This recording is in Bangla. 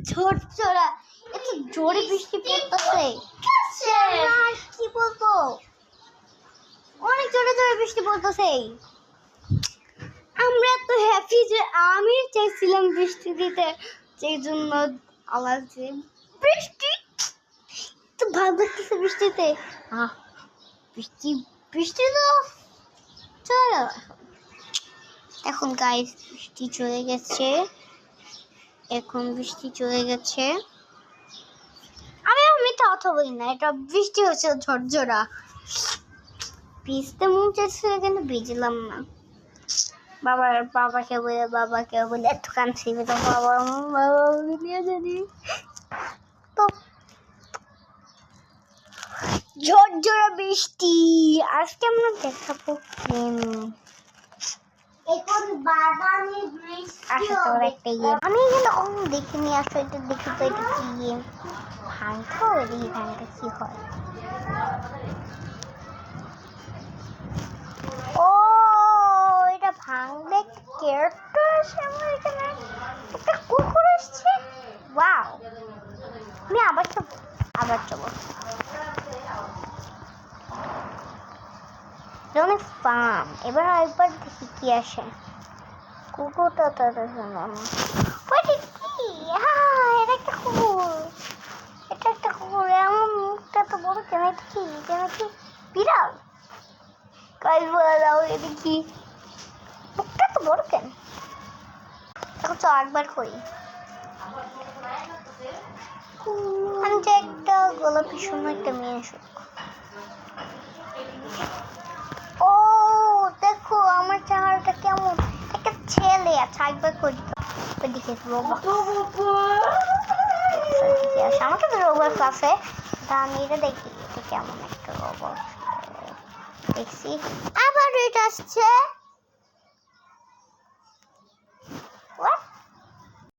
ঝরঝরা এত জোরে বৃষ্টি পড়তেছে। আর কি বলবো, অনেক জোরে জোরে বৃষ্টি পড়তেছে। আমরা তো হ্যাপি যে আমি চাইছিলাম বৃষ্টি দিতে, সেই জন্য আল্লাহ যে বৃষ্টি তো ভালো লাগতেছে বৃষ্টিতে। বৃষ্টি বৃষ্টি তো চলে গেল। এখন গাইস বৃষ্টি চলে গেছে, এখন বৃষ্টি চলে গেছে। আমি মিথ্যা কথা বলি না, এটা বৃষ্টি হচ্ছে ঝরঝরা। ভিজতে মন চাইছিল কিন্তু ভিজলাম না। বাবাকে বলে এত কাঁদছি, তো বাবা নিয়ে জানি তো ঝরঝরা বৃষ্টি। আজকে আমরা দেখাবো এখন বাদামি বৃষ্টি হবে। একটা গেম আমি কিন্তু কখনো দেখিনি, আসলে এটা দেখি তো এটা কি গেম। ভাঙতো দেখি ভাঙটা কি হয়। ও এটা ভাঙবে ক্যারেক্টার আছে আমার এখানে, একটা কুকুর আসছে। ওয়াও, আমি আবার যাবো। অনেক ফার্ম। এবার আরেকবার দেখি কি আসে। কুকুরটা তাদের জন্য এটা একটা কুকুর, এটা একটা কুকুর। আমার মুখটা তো বড় কেন? এটা কি বিড়াল? কাজ বলাও এটা কি? মুখটা তো বড় কেন? এখন তো আরেকবার করি। আমি যে একটা গোলাপি সুন্দর একটা মেয়ে শুক। ও দেখো আমার চেহারাটা কেমন, একটা ছেলে আছে। একবার করি তো দেখে আমাকে তো রোবট আছে, আমি এটা দেখি এটা কেমন একটা রোবট দেখছি। আবার এটা আসছে।